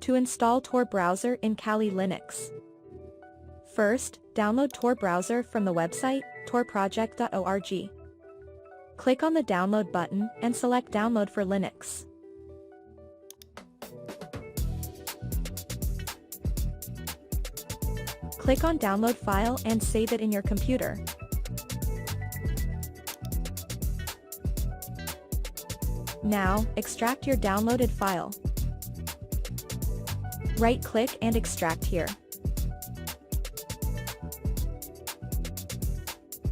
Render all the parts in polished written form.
To install Tor Browser in Kali Linux. First, download Tor Browser from the website, torproject.org. Click on the Download button and select Download for Linux. Click on Download File and save it in your computer. Now, extract your downloaded file. Right-click and extract here.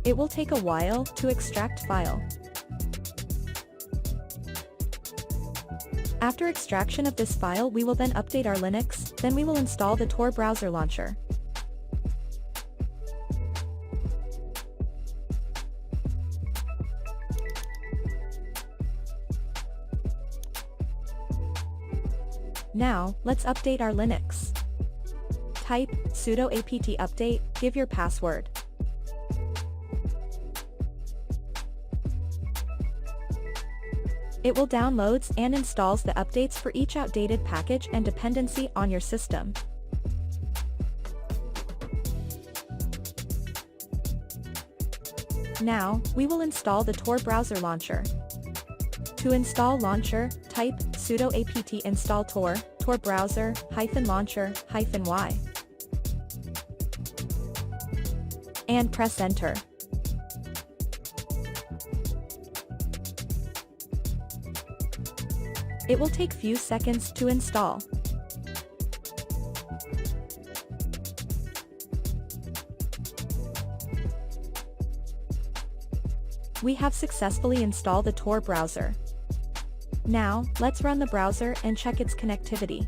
It will take a while to extract file. After extraction of this file, we will then update our Linux, then we will install the Tor Browser launcher. Now, let's update our Linux. Type sudo apt update, give your password. It will downloads and installs the updates for each outdated package and dependency on your system. Now, we will install the Tor Browser launcher. To install launcher, type sudo apt install tor browser -launcher -y and press enter. It will take few seconds to install. We have successfully installed the Tor browser. Now, let's run the browser and check its connectivity.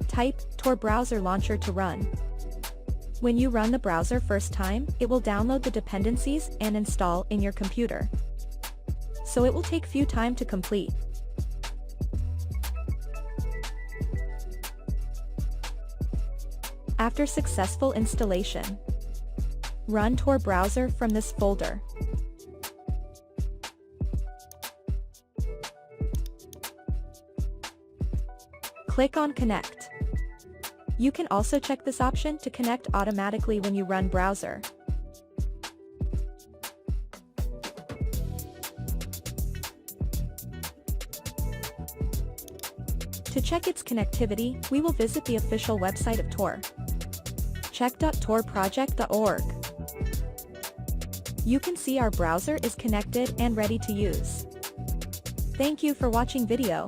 Type Tor Browser Launcher to run. When you run the browser first time, it will download the dependencies and install in your computer. So it will take few time to complete. After successful installation, run Tor Browser from this folder. Click on Connect. You can also check this option to connect automatically when you run browser. To check its connectivity, we will visit the official website of Tor. Check.torproject.org. You can see our browser is connected and ready to use. Thank you for watching video.